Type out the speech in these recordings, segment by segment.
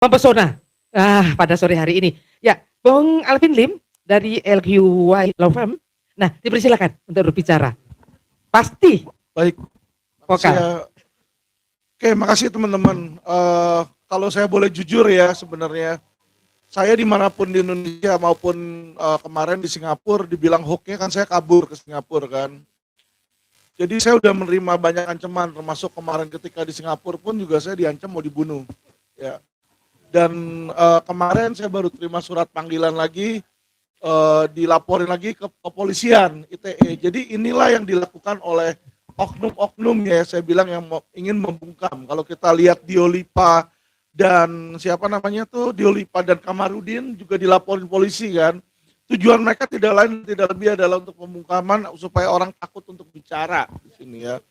Mempesona, pada sore hari ini. Ya, Bung Alvin Lim dari LQY Law Firm. Nah, dipersilakan untuk berbicara. Pasti Baik, makasih vokal. ya. Oke, makasih teman-teman. Kalau saya boleh jujur ya, sebenarnya saya dimanapun di Indonesia maupun kemarin di Singapura, dibilang hooknya kan saya kabur ke Singapura kan. Jadi saya udah menerima banyak ancaman, termasuk kemarin ketika di Singapura pun juga saya diancam mau dibunuh. Ya. Dan kemarin saya baru terima surat panggilan lagi, dilaporin lagi ke kepolisian ITE. Jadi inilah yang dilakukan oleh oknum-oknum ya, saya bilang yang ingin membungkam. Kalau kita lihat Diolipa dan siapa namanya tuh, Diolipa dan Kamarudin juga dilaporin polisi kan. Tujuan mereka tidak lain tidak lebih adalah untuk pembungkaman supaya orang takut untuk bicara di sini ya.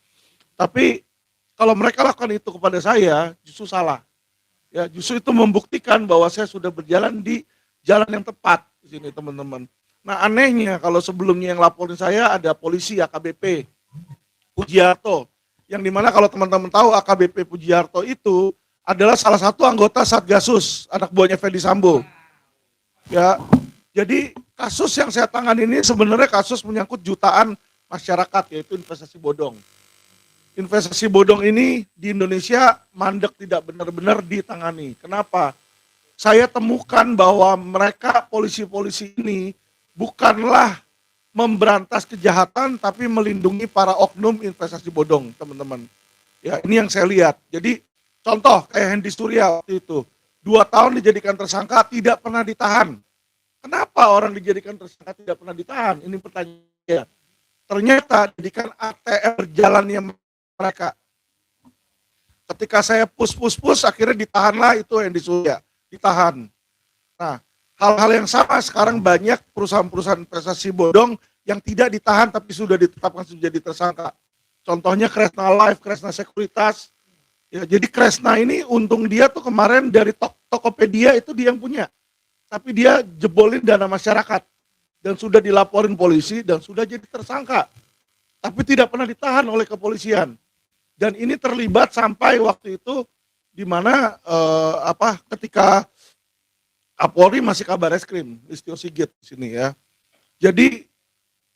Tapi kalau mereka lakukan itu kepada saya justru salah. Ya, justru itu membuktikan bahwa saya sudah berjalan di jalan yang tepat di sini teman-teman. Nah anehnya kalau sebelumnya yang laporin saya ada polisi AKBP Pujiarto, yang dimana kalau teman-teman tahu AKBP Pujiarto itu adalah salah satu anggota Satgasus, anak buahnya Ferdi Sambo. Ya, jadi kasus yang saya tangani ini sebenarnya kasus menyangkut jutaan masyarakat, yaitu investasi bodong. Investasi bodong ini di Indonesia mandek, tidak benar-benar ditangani. Kenapa? Saya temukan bahwa mereka polisi-polisi ini bukanlah memberantas kejahatan tapi melindungi para oknum investasi bodong, teman-teman. Ya, ini yang saya lihat. Jadi contoh kayak Hendy Surya waktu itu, 2 tahun dijadikan tersangka tidak pernah ditahan. Kenapa orang dijadikan tersangka tidak pernah ditahan? Ini pertanyaan. Ternyata jadikan ATM berjalannya mereka. Ketika saya push akhirnya ditahanlah itu Hendy Surya, ditahan. Nah, hal-hal yang sama sekarang banyak perusahaan-perusahaan investasi bodong yang tidak ditahan tapi sudah ditetapkan menjadi tersangka. Contohnya Kresna Life, Kresna Sekuritas. Ya, jadi Kresna ini untung dia tuh kemarin dari Tokopedia itu dia yang punya. Tapi dia jebolin dana masyarakat dan sudah dilaporin polisi dan sudah jadi tersangka. Tapi tidak pernah ditahan oleh kepolisian. Dan ini terlibat sampai waktu itu di mana ketika Kapolri masih kabar eskrim, Listio Sigit di sini ya. Jadi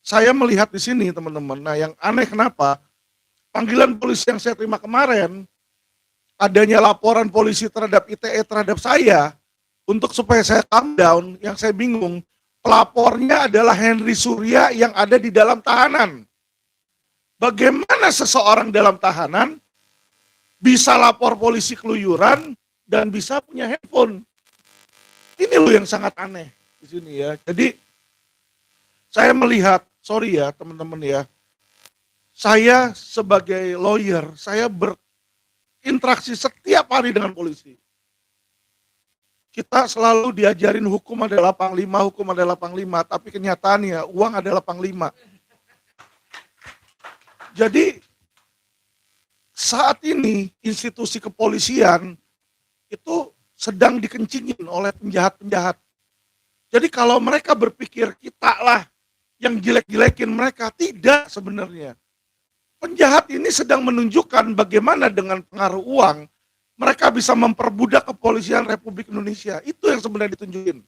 saya melihat di sini teman-teman, nah yang aneh kenapa panggilan polisi yang saya terima kemarin, adanya laporan polisi terhadap ITE terhadap saya, untuk supaya saya calm down, yang saya bingung, pelapornya adalah Henry Surya yang ada di dalam tahanan. Bagaimana seseorang dalam tahanan bisa lapor polisi keluyuran dan bisa punya handphone? Ini loh yang sangat aneh di sini ya. Jadi saya melihat, sorry ya teman-teman ya, saya sebagai lawyer, saya berinteraksi setiap hari dengan polisi. Kita selalu diajarin hukum adalah panglima, tapi kenyataannya uang adalah panglima. Jadi saat ini institusi kepolisian itu sedang dikencingin oleh penjahat-penjahat. Jadi kalau mereka berpikir kita lah yang jelek-jelekin mereka, tidak sebenarnya. Penjahat ini sedang menunjukkan bagaimana dengan pengaruh uang mereka bisa memperbudak kepolisian Republik Indonesia. Itu yang sebenarnya ditunjukin.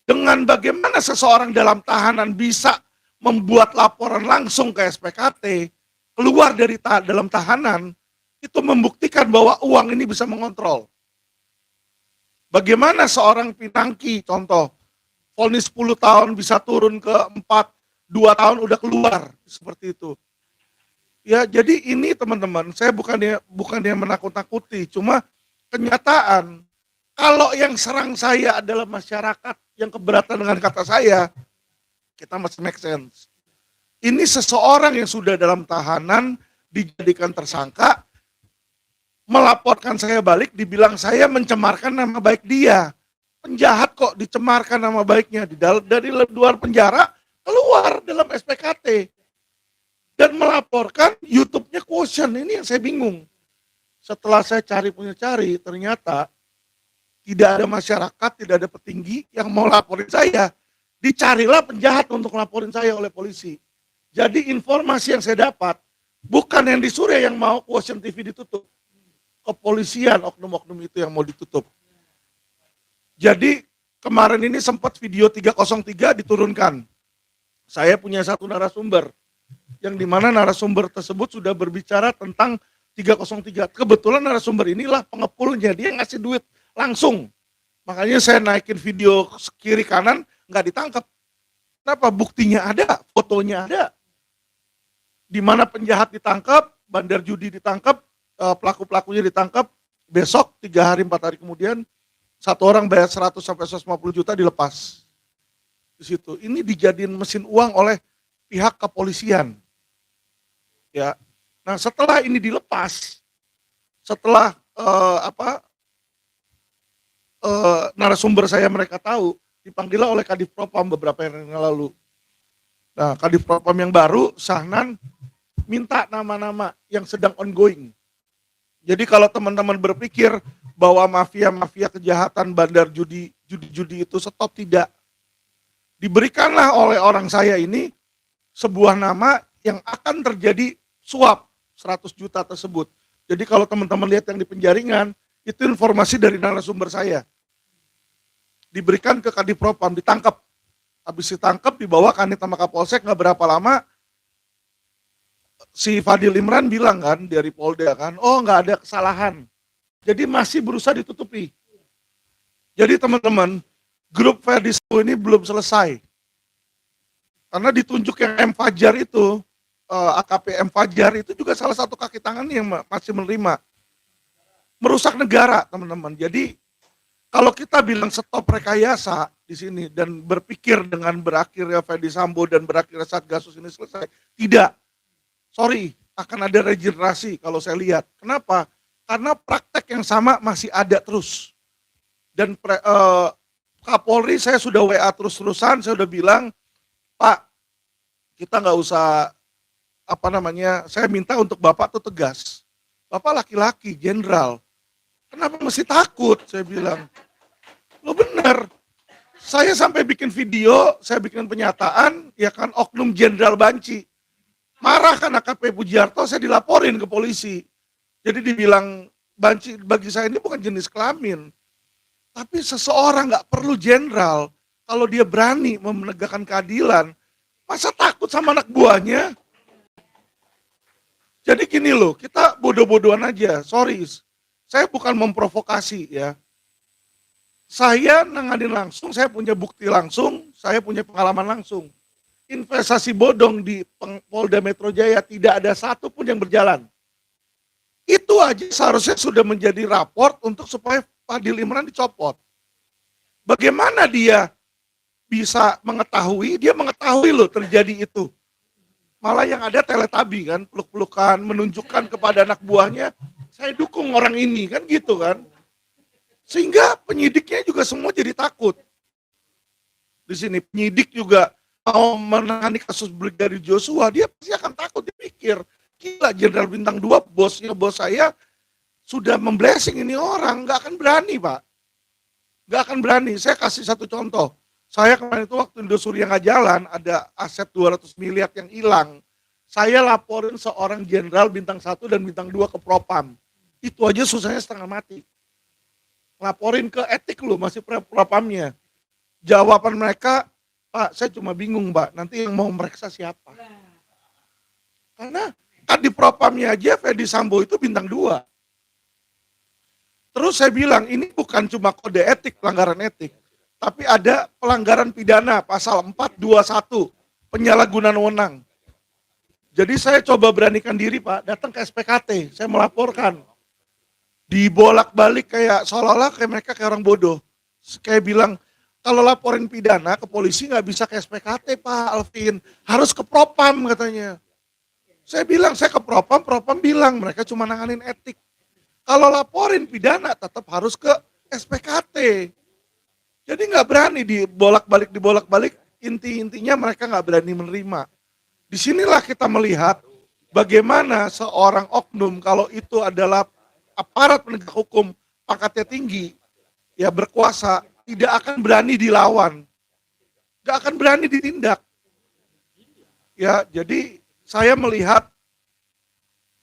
Dengan bagaimana seseorang dalam tahanan bisa membuat laporan langsung ke SPKT, keluar dari dalam tahanan, itu membuktikan bahwa uang ini bisa mengontrol. Bagaimana seorang pinangki, contoh, vonis 10 tahun bisa turun ke 4, 2 tahun udah keluar, seperti itu. Ya, jadi ini teman-teman, saya bukannya menakut-nakuti, cuma kenyataan kalau yang serang saya adalah masyarakat yang keberatan dengan kata saya, kita masih make sense. Ini seseorang yang sudah dalam tahanan dijadikan tersangka, melaporkan saya balik, dibilang saya mencemarkan nama baik dia. Penjahat kok dicemarkan nama baiknya dari luar penjara keluar dalam SPKT. Dan melaporkan YouTube-nya Quotient, ini yang saya bingung. Setelah saya cari ternyata tidak ada masyarakat, tidak ada petinggi yang mau laporin saya. Dicarilah penjahat untuk laporin saya oleh polisi. Jadi informasi yang saya dapat, bukan yang di Surya yang mau Quotient TV ditutup. kepolisian oknum-oknum itu yang mau ditutup. Jadi kemarin ini sempat video 303 diturunkan. Saya punya satu narasumber, yang dimana narasumber tersebut sudah berbicara tentang 303. Kebetulan narasumber inilah pengepulnya, dia ngasih duit langsung. Makanya saya naikin video kiri kanan, nggak ditangkap. Kenapa? Buktinya ada, fotonya ada. Di mana penjahat ditangkap, bandar judi ditangkap, pelaku-pelakunya ditangkap, besok 3 hari 4 hari kemudian satu orang bayar 100 sampai 150 juta dilepas. Di situ. Ini dijadiin mesin uang oleh pihak kepolisian. Ya. Nah, setelah ini dilepas, setelah narasumber saya mereka tahu, dipanggil oleh Kadif Propam beberapa hari yang lalu. Nah, Kadif Propam yang baru, Sahnan, minta nama-nama yang sedang ongoing. Jadi kalau teman-teman berpikir bahwa mafia-mafia kejahatan bandar judi itu stop, tidak. Diberikanlah oleh orang saya ini sebuah nama yang akan terjadi suap 100 juta tersebut. Jadi kalau teman-teman lihat yang di penjaringan, itu informasi dari narasumber saya. Diberikan ke Kadif Propam, ditangkap. Habis ditangkap, dibawa ke Kanit sama Kapolsek, nggak berapa lama, si Fadil Imran bilang kan, dari Polda kan, oh nggak ada kesalahan. Jadi masih berusaha ditutupi. Jadi teman-teman, grup Ferdi Sambo ini belum selesai. Karena ditunjuk yang M. Fajar itu, AKP M. Fajar itu juga salah satu kaki tangan yang masih menerima. Merusak negara, teman-teman. Jadi kalau kita bilang stop rekayasa di sini dan berpikir dengan berakhirnya Ferdi Sambo dan berakhirnya Satgasus ini selesai, tidak. Sorry, akan ada regenerasi kalau saya lihat. Kenapa? Karena praktek yang sama masih ada terus. Dan Kapolri saya sudah WA terus-terusan, saya udah bilang, Pak, kita nggak usah, saya minta untuk Bapak tuh tegas. Bapak laki-laki, jenderal, kenapa mesti takut? Saya bilang, lo bener. Saya sampai bikin video, saya bikin pernyataan, ya kan, oknum Jenderal Banci. Marah kan AKP Pujiarto, saya dilaporin ke polisi. Jadi dibilang, Banci bagi saya ini bukan jenis kelamin. Tapi seseorang nggak perlu jenderal, kalau dia berani menegakkan keadilan, masa takut sama anak buahnya? Jadi gini loh, kita bodoh-bodohan aja, sorry. Saya bukan memprovokasi ya. Saya nanganin langsung, saya punya bukti langsung, saya punya pengalaman langsung. Investasi bodong di Polda Metro Jaya tidak ada satu pun yang berjalan. Itu aja seharusnya sudah menjadi raport untuk supaya Fadil Imran dicopot. Bagaimana dia bisa mengetahui, dia mengetahui loh terjadi itu. Malah yang ada teletabi kan, peluk-pelukan, menunjukkan kepada anak buahnya, saya dukung orang ini, kan gitu kan. Sehingga penyidiknya juga semua jadi takut. Di sini penyidik juga mau menangani kasus Brigadir Joshua, dia pasti akan takut, dia pikir, gila Jenderal Bintang 2, bosnya bos saya, sudah memblessing ini orang, nggak akan berani Pak. Nggak akan berani, saya kasih satu contoh. Saya kemarin itu waktu Indosuria nggak jalan, ada aset 200 miliar yang hilang. Saya laporin seorang Jenderal Bintang 1 dan Bintang 2 ke Propam. Itu aja susahnya setengah mati. Laporin ke etik loh, masih Propamnya. Jawaban mereka, Pak, saya cuma bingung Pak, nanti yang mau meriksa siapa? Karena kan di Propamnya aja Ferdi Sambo itu Bintang 2. Terus saya bilang, ini bukan cuma kode etik, pelanggaran etik, tapi ada pelanggaran pidana pasal 421, penyalahgunaan wewenang. Jadi saya coba beranikan diri Pak, datang ke SPKT, saya melaporkan. Dibolak-balik kayak seolah-olah kayak mereka kayak orang bodoh. Kayak bilang, kalau laporin pidana ke polisi nggak bisa ke SPKT Pak Alvin, harus ke Propam katanya. Saya bilang, saya ke Propam, Propam bilang mereka cuma nanganin etik. Kalau laporin pidana tetap harus ke SPKT. Jadi nggak berani dibolak-balik, intinya mereka nggak berani menerima. Disinilah kita melihat bagaimana seorang oknum kalau itu adalah aparat penegak hukum pangkatnya tinggi, ya berkuasa, tidak akan berani dilawan, nggak akan berani ditindak. Ya, jadi saya melihat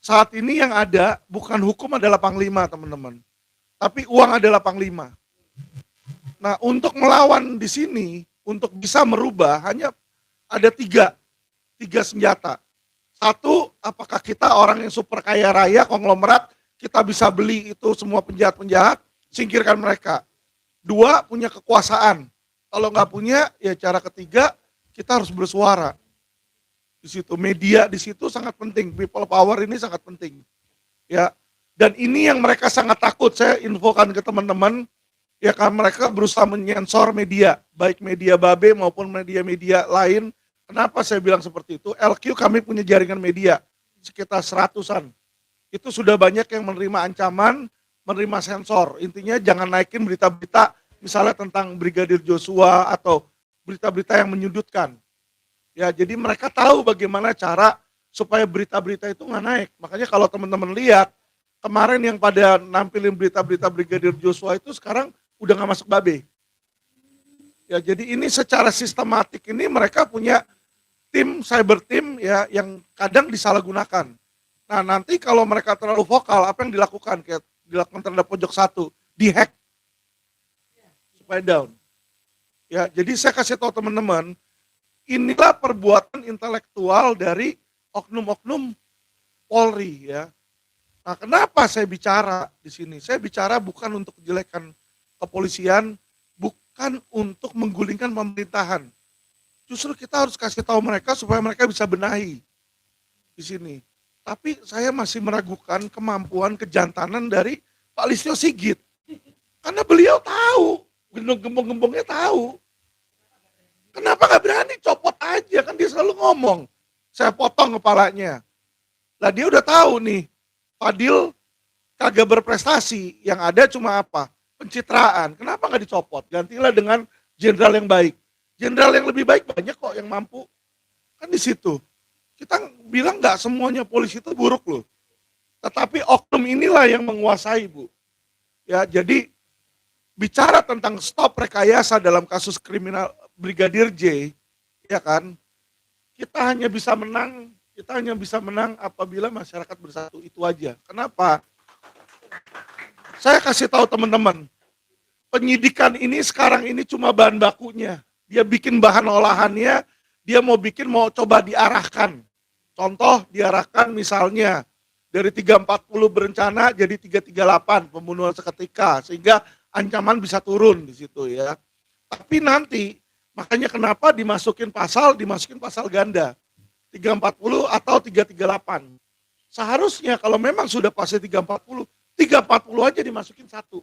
saat ini yang ada bukan hukum adalah panglima, teman-teman, tapi uang adalah panglima. Nah, untuk melawan di sini, untuk bisa merubah hanya ada tiga senjata. Satu, apakah kita orang yang super kaya raya, konglomerat, kita bisa beli itu semua penjahat-penjahat, singkirkan mereka. Dua, punya kekuasaan. Kalau nggak punya, ya cara ketiga, kita harus bersuara. Di situ media di situ sangat penting, people power ini sangat penting. Ya, dan ini yang mereka sangat takut. Saya infokan ke teman-teman, ya kan mereka berusaha menyensor media, baik media Babe maupun media-media lain. Kenapa saya bilang seperti itu? LQ kami punya jaringan media sekitar 100-an. Itu sudah banyak yang menerima ancaman, menerima sensor. Intinya jangan naikin berita-berita misalnya tentang Brigadir Joshua atau berita-berita yang menyudutkan. Ya, jadi mereka tahu bagaimana cara supaya berita-berita itu nggak naik. Makanya kalau teman-teman lihat kemarin yang pada nampilin berita-berita Brigadir Joshua itu sekarang udah nggak masuk Babe. Ya, jadi ini secara sistematik ini mereka punya tim cyber team ya yang kadang disalahgunakan. Nah, nanti kalau mereka terlalu vokal, apa yang dilakukan? Kayak dilakukan terhadap pojok satu, dihack supaya down. Ya, jadi saya kasih tahu teman-teman, inilah perbuatan intelektual dari oknum-oknum Polri ya. Nah, kenapa saya bicara di sini? Saya bicara bukan untuk kejelekan kepolisian, bukan untuk menggulingkan pemerintahan. Justru kita harus kasih tahu mereka supaya mereka bisa benahi di sini. Tapi saya masih meragukan kemampuan kejantanan dari Pak Listio Sigit. Karena beliau tahu, gembong-gembongnya tahu. Kenapa nggak berani copot aja, kan dia selalu ngomong, saya potong kepalanya. Lah dia udah tahu nih, Fadil kagak berprestasi, yang ada cuma apa? Pencitraan. Kenapa nggak dicopot? Gantilah dengan jenderal yang baik. Jenderal yang lebih baik banyak kok yang mampu. Kan di situ. Kita bilang nggak semuanya polisi itu buruk loh. Tetapi oknum inilah yang menguasai, Bu. Ya, jadi bicara tentang stop rekayasa dalam kasus kriminal Brigadir J, ya kan? Kita hanya bisa menang apabila masyarakat bersatu, itu aja. Kenapa? Saya kasih tahu teman-teman, penyidikan ini sekarang ini cuma bahan bakunya. Dia bikin bahan olahannya, dia mau coba diarahkan. Contoh diarahkan misalnya dari 340 berencana jadi 338 pembunuhan seketika sehingga ancaman bisa turun di situ ya. Tapi nanti makanya kenapa dimasukin pasal ganda 340 atau 338. Seharusnya kalau memang sudah pasti 340 aja dimasukin satu.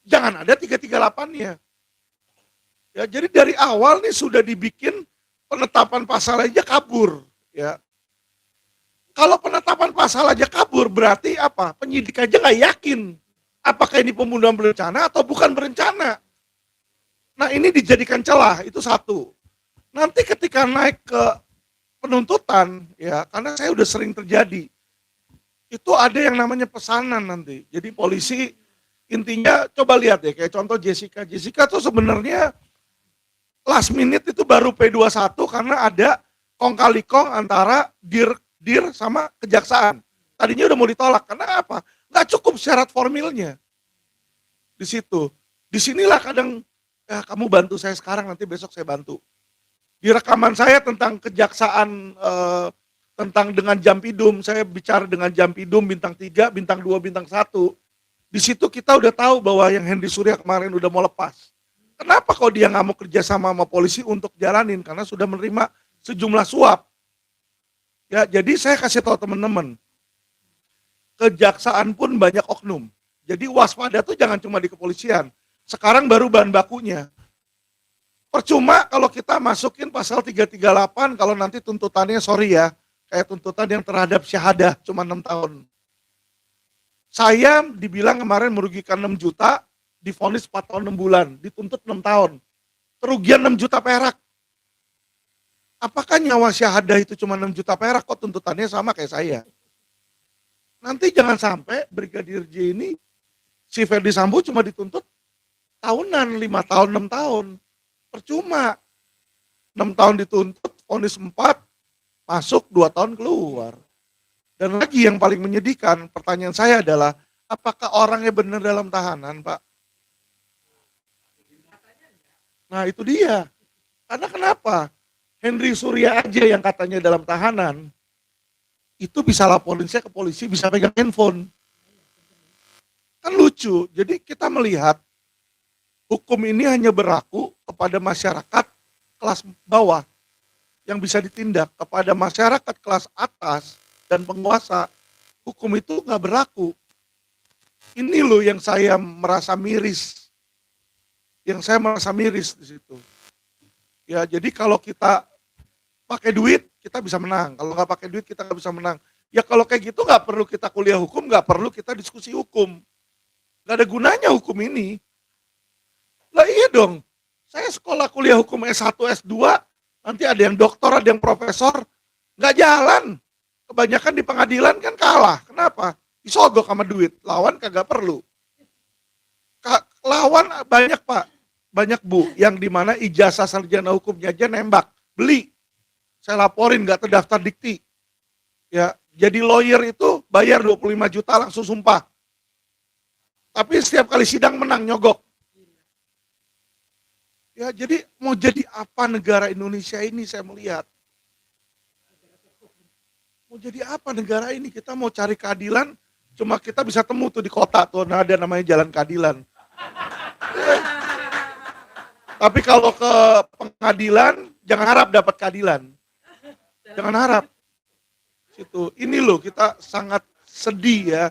Jangan ada 338-nya. Ya, jadi dari awal nih sudah dibikin penetapan pasal aja kabur, ya. Kalau penetapan pasal aja kabur berarti apa? Penyidik aja nggak yakin apakah ini pembunuhan berencana atau bukan berencana. Nah, ini dijadikan celah, itu satu. Nanti ketika naik ke penuntutan, ya, karena saya udah sering terjadi, itu ada yang namanya pesanan nanti. Jadi polisi intinya coba lihat ya, kayak contoh Jessica. Jessica tuh sebenarnya last minute itu baru P21 karena ada kong kali kong antara dir sama kejaksaan. Tadinya udah mau ditolak, karena apa? Nggak cukup syarat formilnya. Di situ. Disinilah kadang, ya kamu bantu saya sekarang, nanti besok saya bantu. Di rekaman saya tentang kejaksaan, tentang dengan Jampidum, saya bicara dengan Jampidum bintang 3, bintang 2, bintang 1. Di situ kita udah tahu bahwa yang Hendy Surya kemarin udah mau lepas. Kenapa kok dia nggak mau kerja sama polisi untuk jalanin? Karena sudah menerima sejumlah suap. Ya, jadi saya kasih tahu teman-teman, kejaksaan pun banyak oknum. Jadi waspada tuh jangan cuma di kepolisian. Sekarang baru bahan bakunya. Percuma kalau kita masukin pasal 338 kalau nanti tuntutannya sorry ya, kayak tuntutan yang terhadap syahadah cuma 6 tahun. Saya dibilang kemarin merugikan 6 juta, divonis 4 tahun 6 bulan, dituntut 6 tahun. Kerugian 6 juta perak. Apakah nyawa syahadah itu cuma 6 juta perak, kok tuntutannya sama kayak saya? Nanti jangan sampai Brigadir J ini, si Ferdi Sambo cuma dituntut tahunan, 5 tahun, 6 tahun. Percuma. 6 tahun dituntut, vonis 4, masuk 2 tahun keluar. Dan lagi yang paling menyedihkan, pertanyaan saya adalah, apakah orangnya benar dalam tahanan, Pak? Nah itu dia. Karena kenapa? Henry Surya aja yang katanya dalam tahanan, itu bisa laporin saya ke polisi, bisa pegang handphone. Kan lucu. Jadi kita melihat hukum ini hanya berlaku kepada masyarakat kelas bawah yang bisa ditindak. Kepada masyarakat kelas atas dan penguasa, hukum itu nggak berlaku. Ini loh yang saya merasa miris. Yang saya merasa miris di situ. Ya, jadi kalau kita pakai duit, kita bisa menang. Kalau nggak pakai duit, kita nggak bisa menang. Ya kalau kayak gitu nggak perlu kita kuliah hukum, nggak perlu kita diskusi hukum. Nggak ada gunanya hukum ini. Lah iya dong, saya sekolah kuliah hukum S1, S2, nanti ada yang doktor, ada yang profesor, nggak jalan. Kebanyakan di pengadilan kan kalah. Kenapa? Disogok sama duit, lawan kagak perlu. Lawan banyak Pak, banyak Bu, yang dimana ijazah sarjana hukumnya aja nembak, beli. Saya laporin nggak terdaftar dikti. Ya, jadi lawyer itu bayar 25 juta langsung sumpah. Tapi setiap kali sidang menang nyogok. Ya, jadi mau jadi apa negara Indonesia ini saya melihat. Mau jadi apa negara ini? Kita mau cari keadilan, cuma kita bisa temu tuh di kota tuh, nah ada namanya jalan keadilan. Tapi kalau ke pengadilan, jangan harap dapat keadilan. Jangan harap. Situ. Ini loh kita sangat sedih ya.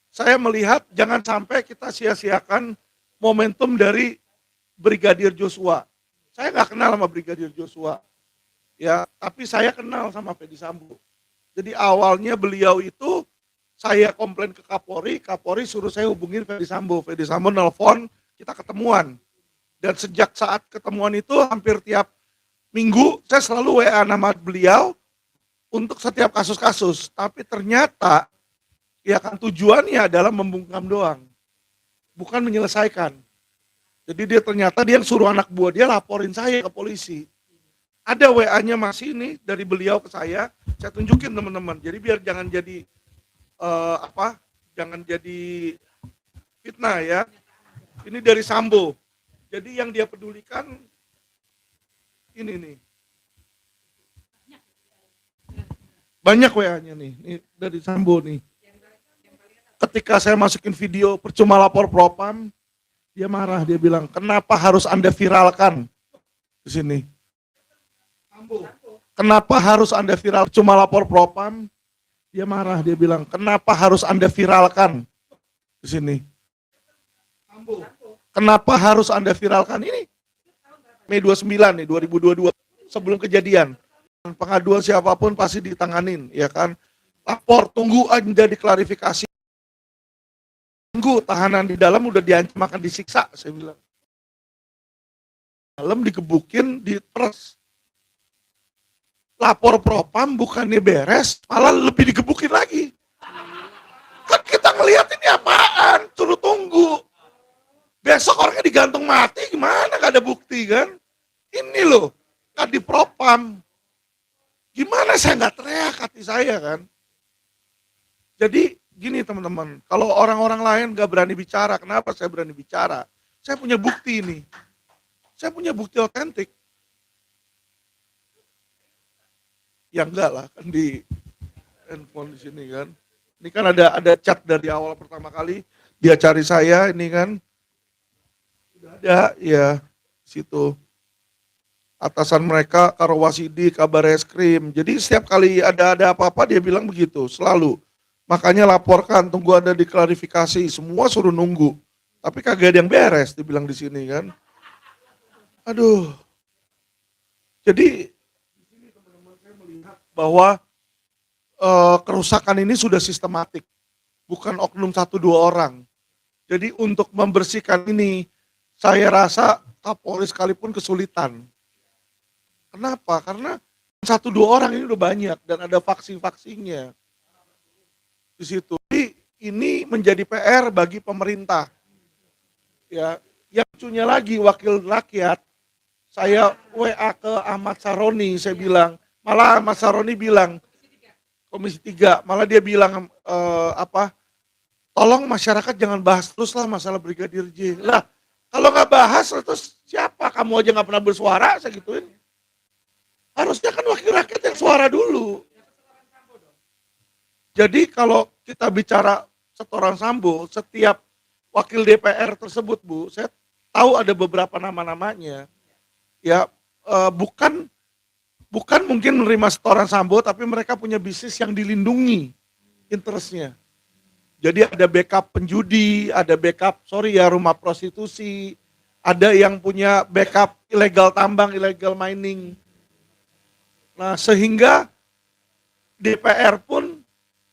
Saya melihat jangan sampai kita sia-siakan momentum dari Brigadir Joshua. Saya nggak kenal sama Brigadir Joshua. Ya, tapi saya kenal sama Fedy Sambo. Jadi awalnya beliau itu saya komplain ke Kapolri, Kapolri suruh saya hubungin Fedy Sambo nelpon, kita ketemuan. Dan sejak saat ketemuan itu hampir tiap minggu saya selalu WA nama beliau untuk setiap kasus-kasus. Tapi ternyata ya kan tujuannya adalah membungkam doang, bukan menyelesaikan. Jadi dia ternyata dia suruh anak buah dia laporin saya ke polisi. Ada WA-nya masih ini dari beliau ke saya tunjukin teman-teman. Jadi biar jangan jadi jangan jadi fitnah ya. Ini dari Sambo. Jadi yang dia pedulikan ini nih. Banyak WA-nya nih, ini dari Sambo nih. Ketika saya masukin video percuma lapor propam, dia marah, dia bilang, kenapa harus Anda viralkan di sini? Kenapa harus Anda viral cuma lapor propam? Dia marah, dia bilang, kenapa harus Anda viralkan di sini? Kenapa harus Anda viralkan ini? Mei 29 nih, 2022, sebelum kejadian. Pengaduan siapapun pasti ditanganin, ya kan? Lapor, tunggu aja diklarifikasi. Tunggu, tahanan di dalam udah diancam akan disiksa, saya bilang. Dalam digebukin, diperes. Lapor propam bukannya beres, malah lebih digebukin lagi. Kan kita ngelihat ini apaan, suruh tunggu. Besok orangnya digantung mati, gimana gak ada bukti kan? Ini loh, kan di propam. Gimana saya nggak teriak hati saya kan? Jadi gini teman-teman, kalau orang-orang lain nggak berani bicara, kenapa saya berani bicara? Saya punya bukti ini. Saya punya bukti otentik. Ya enggak lah, kan di handphone di sini kan. Ini kan ada chat dari awal pertama kali, dia cari saya ini kan. Sudah ada ya situ. Atasan mereka Karowasidi, kabar eskrim. Jadi setiap kali ada apa-apa dia bilang begitu, selalu. Makanya laporkan, tunggu ada diklarifikasi, semua suruh nunggu. Tapi kagak ada yang beres, dibilang di sini kan. Aduh. Jadi di sini teman-teman saya melihat bahwa kerusakan ini sudah sistematik, bukan oknum 1-2 orang. Jadi untuk membersihkan ini, saya rasa Kapolri sekalipun kesulitan. Kenapa? Karena 1-2 orang ini udah banyak dan ada faksi-faksinya di situ. Jadi ini menjadi PR bagi pemerintah. Ya, yang lucunya lagi wakil rakyat, saya WA ke Ahmad Saroni, saya bilang, malah Ahmad Saroni bilang, Komisi 3, malah dia bilang tolong masyarakat jangan bahas terus lah masalah Brigadir J. Lah, kalau nggak bahas terus siapa? Kamu aja nggak pernah bersuara, saya gituin. Harusnya kan wakil rakyat yang suara dulu. Jadi kalau kita bicara setoran Sambo, setiap wakil DPR tersebut, Bu, saya tahu ada beberapa nama-namanya. Ya, bukan mungkin menerima setoran Sambo, tapi mereka punya bisnis yang dilindungi interestnya. Jadi ada backup penjudi, ada backup, rumah prostitusi, ada yang punya backup ilegal tambang, ilegal mining. Nah, sehingga DPR pun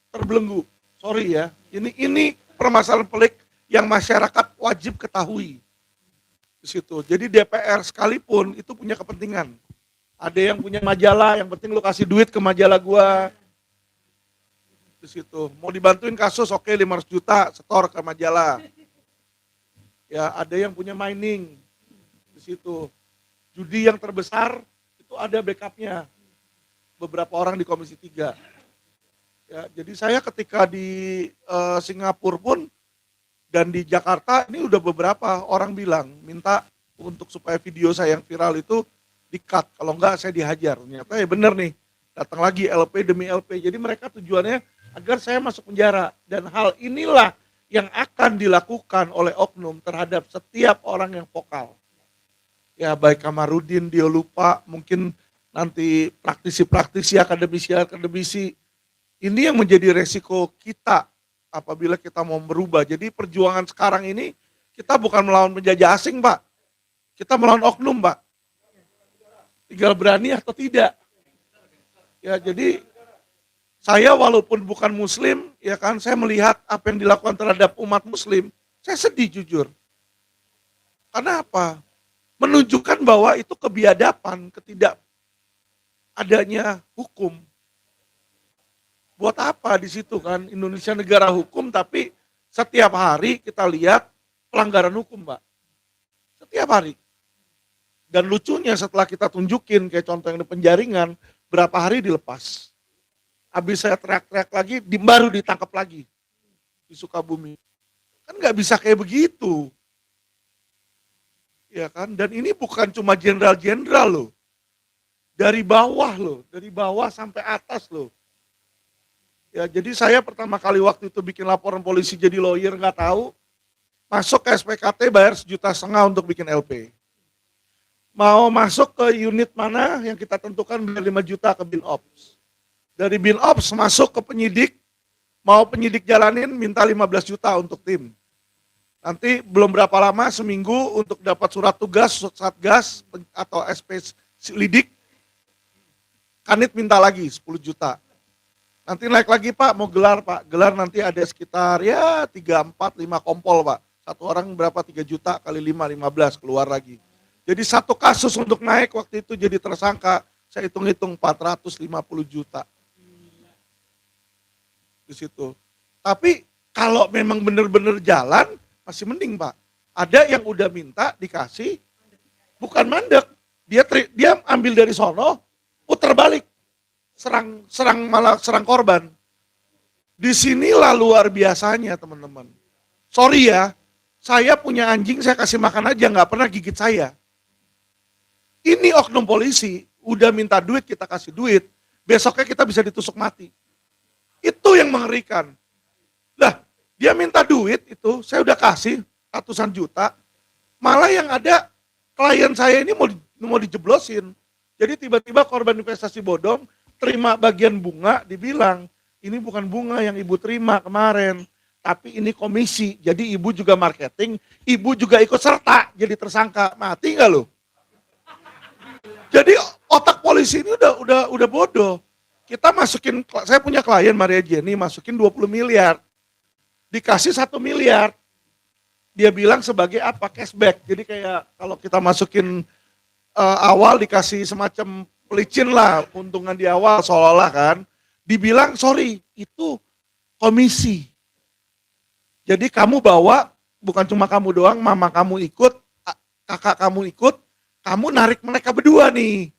terbelenggu. Sorry ya, ini permasalahan pelik yang masyarakat wajib ketahui. Di situ. Jadi DPR sekalipun itu punya kepentingan. Ada yang punya majalah, yang penting lu kasih duit ke majalah gua. Di situ. Mau dibantuin kasus, oke 500 juta, setor ke majalah. Ya, ada yang punya mining. Di situ. Judi yang terbesar itu ada backupnya. Beberapa orang di Komisi 3. Ya, jadi saya ketika di Singapura pun dan di Jakarta ini udah beberapa orang bilang minta untuk supaya video saya yang viral itu di-cut, kalau enggak saya dihajar. Ternyata ya bener nih, datang lagi LP demi LP. Jadi mereka tujuannya agar saya masuk penjara, dan hal inilah yang akan dilakukan oleh oknum terhadap setiap orang yang vokal. Ya baik Kamarudin, dia lupa, mungkin nanti praktisi-praktisi, akademisi, ini yang menjadi resiko kita apabila kita mau berubah. Jadi perjuangan sekarang ini kita bukan melawan penjajah asing, Pak. Kita melawan oknum, Pak. Tinggal berani atau tidak. Ya, jadi saya walaupun bukan muslim, ya kan, saya melihat apa yang dilakukan terhadap umat muslim, saya sedih jujur. Karena apa? Menunjukkan bahwa itu kebiadaban, ketidak adanya hukum. Buat apa di situ kan? Indonesia negara hukum, tapi setiap hari kita lihat pelanggaran hukum, Pak. Setiap hari. Dan lucunya setelah kita tunjukin, kayak contoh yang di penjaringan, berapa hari dilepas. Habis saya teriak-teriak lagi, baru ditangkap lagi. Di Sukabumi. Kan nggak bisa kayak begitu. Ya kan? Dan ini bukan cuma jenderal-jenderal loh. Dari bawah loh, dari bawah sampai atas loh. Ya, jadi saya pertama kali waktu itu bikin laporan polisi jadi lawyer nggak tahu, masuk ke SPKT bayar 1,5 juta untuk bikin LP. Mau masuk ke unit mana yang kita tentukan bayar 5 juta ke BINOPS. Dari BINOPS masuk ke penyidik, mau penyidik jalanin minta 15 juta untuk tim. Nanti belum berapa lama, seminggu untuk dapat surat tugas, satgas atau SP lidik, Kanit minta lagi 10 juta. Nanti naik lagi Pak, mau gelar Pak. Gelar nanti ada sekitar ya 3, 4, 5 kompol Pak. Satu orang berapa 3 juta kali 5, 15 keluar lagi. Jadi satu kasus untuk naik waktu itu jadi tersangka, saya hitung-hitung 450 juta. Di situ. Tapi kalau memang benar-benar jalan, masih mending Pak. Ada yang udah minta dikasih, bukan mandek. Dia ambil dari sono, putar balik. Serang korban. Disinilah luar biasanya teman-teman. Sorry ya, saya punya anjing, saya kasih makan aja, nggak pernah gigit saya. Ini oknum polisi, udah minta duit, kita kasih duit, besoknya kita bisa ditusuk mati. Itu yang mengerikan. Lah, dia minta duit itu, saya udah kasih ratusan juta, malah yang ada klien saya ini mau dijeblosin. Jadi tiba-tiba korban investasi bodong, terima bagian bunga, dibilang, ini bukan bunga yang ibu terima kemarin, tapi ini komisi, jadi ibu juga marketing, ibu juga ikut serta jadi tersangka, mati nggak lo? Jadi otak polisi ini udah bodoh. Kita masukin, saya punya klien Maria Jenny, masukin 20 miliar. Dikasih 1 miliar. Dia bilang sebagai apa? Cashback. Jadi kayak kalau kita masukin awal dikasih semacam pelicin lah, keuntungan di awal seolah-olah kan. Dibilang sorry, itu komisi. Jadi kamu bawa, bukan cuma kamu doang, mama kamu ikut, kakak kamu ikut, kamu narik mereka berdua nih,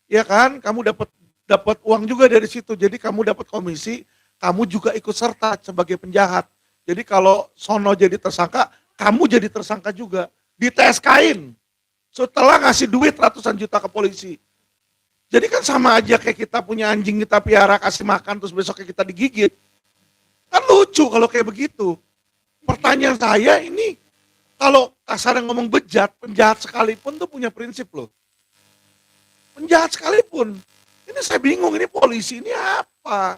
ya kan? Kamu dapat dapat uang juga dari situ. Jadi kamu dapat komisi, kamu juga ikut serta sebagai penjahat. Jadi kalau sono jadi tersangka, kamu jadi tersangka juga. Di TSK-in setelah ngasih duit ratusan juta ke polisi. Jadi kan sama aja kayak kita punya anjing kita piara, kasih makan terus besoknya kita digigit. Kan lucu kalau kayak begitu. Pertanyaan saya ini, kalau kasar ngomong bejat, penjahat sekalipun tuh punya prinsip loh. Penjahat sekalipun. Ini saya bingung, ini polisi ini apa?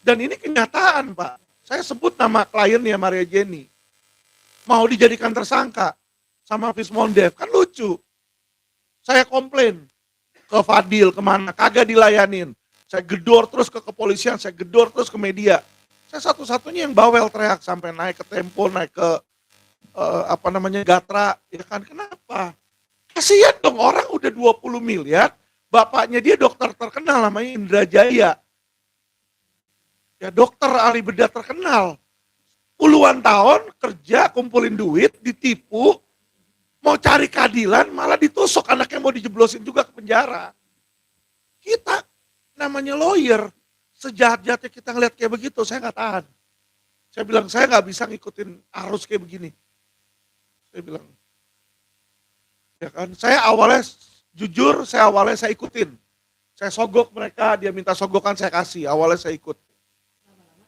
Dan ini kenyataan Pak. Saya sebut nama kliennya Maria Jenny. Mau dijadikan tersangka sama Vismondev, kan lucu. Saya komplain ke Fadil, kemana, kagak dilayanin. Saya gedor terus ke kepolisian, saya gedor terus ke media. Saya satu-satunya yang bawel teriak sampai naik ke Tempo, naik ke Gatra, ya kan, kenapa? Kasihan dong, orang udah 20 miliar, bapaknya dia dokter terkenal namanya Indra Jaya. Ya dokter ahli bedah terkenal. Puluhan tahun kerja, kumpulin duit, ditipu, mau cari keadilan, malah ditusuk anaknya mau dijeblosin juga ke penjara. Kita namanya lawyer, sejahat-jahatnya kita ngeliat kayak begitu, saya nggak tahan. Saya bilang, saya nggak bisa ngikutin arus kayak begini. Saya bilang, ya kan, saya awalnya jujur, saya ikutin. Saya sogok mereka, dia minta sogokan saya kasih, awalnya saya ikut.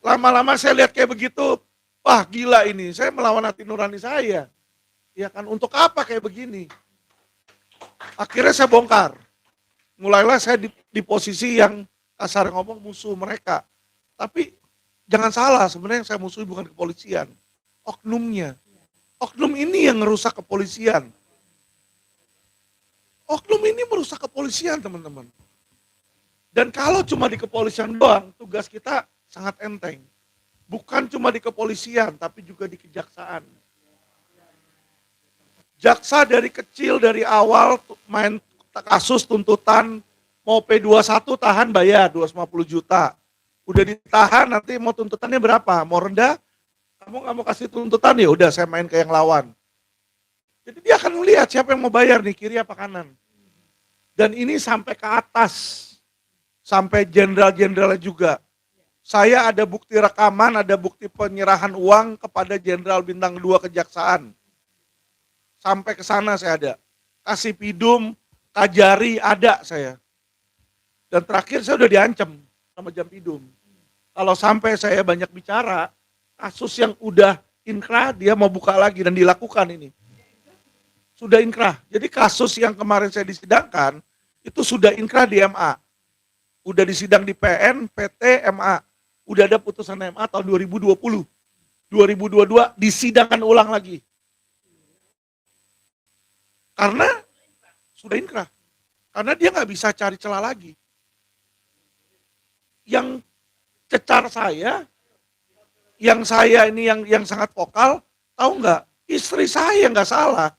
Lama-lama saya lihat kayak begitu, wah gila ini, saya melawan hati nurani saya. Ya kan, untuk apa kayak begini? Akhirnya saya bongkar. Mulailah saya di posisi yang kasar ngomong musuh mereka. Tapi jangan salah, sebenarnya yang saya musuhi bukan kepolisian. Oknumnya. Oknum ini yang merusak kepolisian. Oknum ini merusak kepolisian, teman-teman. Dan kalau cuma di kepolisian doang, tugas kita sangat enteng. Bukan cuma di kepolisian, tapi juga di kejaksaan. Jaksa dari kecil, dari awal main kasus tuntutan, mau P21 tahan bayar 250 juta. Udah ditahan, nanti mau tuntutannya berapa? Mau rendah? Kamu nggak mau kasih tuntutan, ya udah saya main ke yang lawan. Jadi dia akan melihat siapa yang mau bayar nih, kiri apa kanan. Dan ini sampai ke atas, sampai jenderal-jenderalnya juga. Saya ada bukti rekaman, ada bukti penyerahan uang kepada Jenderal Bintang 2 Kejaksaan. Sampai ke sana saya ada. Kasih Pidum, Kajari, ada saya. Dan terakhir saya udah diancam sama Jampidum. Kalau sampai saya banyak bicara, kasus yang udah inkrah dia mau buka lagi dan dilakukan ini. Sudah inkrah. Jadi kasus yang kemarin saya disidangkan, itu sudah inkrah di MA. Udah disidang di PN, PT, MA. Udah ada putusan MA tahun 2020. 2022 disidangkan ulang lagi. Karena sudah inkrah. Karena dia nggak bisa cari celah lagi. Yang cecar saya, yang saya ini yang sangat vokal, tahu nggak? Istri saya nggak salah.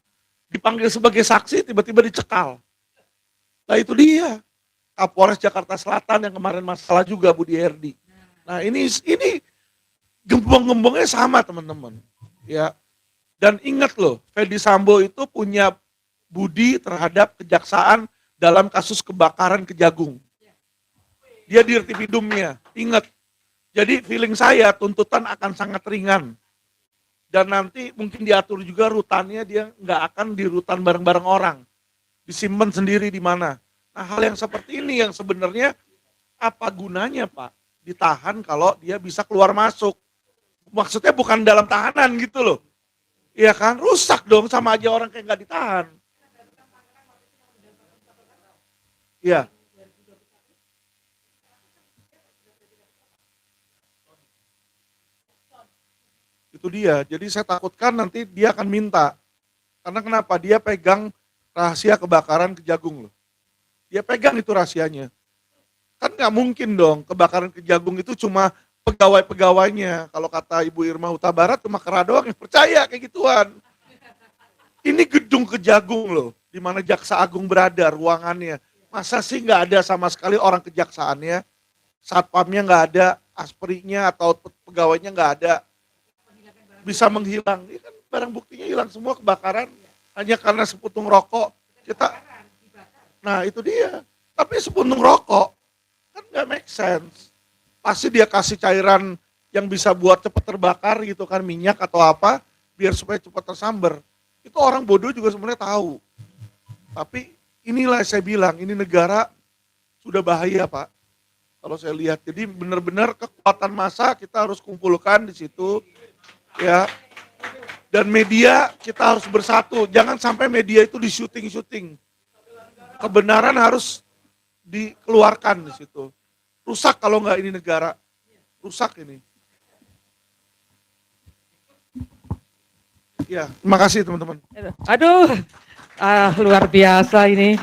Dipanggil sebagai saksi, tiba-tiba dicekal. Nah itu dia. Kapolres Jakarta Selatan yang kemarin masalah juga Budi Erdi. Nah ini gembong-gembongnya sama teman-teman. Ya. Dan ingat loh, Ferdi Sambo itu punya budi terhadap kejaksaan dalam kasus kebakaran Kejagung. Dia dirtipidumnya, ingat. Jadi feeling saya tuntutan akan sangat ringan. Dan nanti mungkin diatur juga rutannya, dia nggak akan di rutan bareng-bareng orang. Disimpan sendiri di mana. Nah hal yang seperti ini yang sebenarnya apa gunanya Pak? Ditahan kalau dia bisa keluar masuk. Maksudnya bukan dalam tahanan gitu loh. Iya kan, rusak dong sama aja orang kayak nggak ditahan. Iya. Itu dia, jadi saya takutkan nanti dia akan minta. Karena kenapa? Dia pegang rahasia kebakaran Kejagung loh. Dia pegang itu rahasianya. Kan nggak mungkin dong kebakaran Kejagung itu cuma pegawai-pegawainya. Kalau kata Ibu Irma Huta Barat cuma kera doang yang percaya kayak gituan. Ini gedung Kejagung loh, di mana Jaksa Agung berada, ruangannya. Masa sih nggak ada sama sekali orang kejaksaannya, satpamnya nggak ada, asprinya atau pegawainya nggak ada, bisa menghilang. Ini kan barang buktinya hilang semua kebakaran, hanya karena seputung rokok. Kita, nah itu dia. Tapi sepuntung rokok, kan nggak make sense. Pasti dia kasih cairan yang bisa buat cepat terbakar gitu kan, minyak atau apa, biar supaya cepat tersambar. Itu orang bodoh juga sebenarnya tahu. Tapi inilah saya bilang, ini negara sudah bahaya Pak. Kalau saya lihat, jadi benar-benar kekuatan massa kita harus kumpulkan di situ, ya. Dan media kita harus bersatu, jangan sampai media itu di syuting-syuting. Kebenaran harus dikeluarkan di situ. Rusak kalau nggak ini negara, rusak ini. Ya, terima kasih teman-teman. Aduh, luar biasa ini.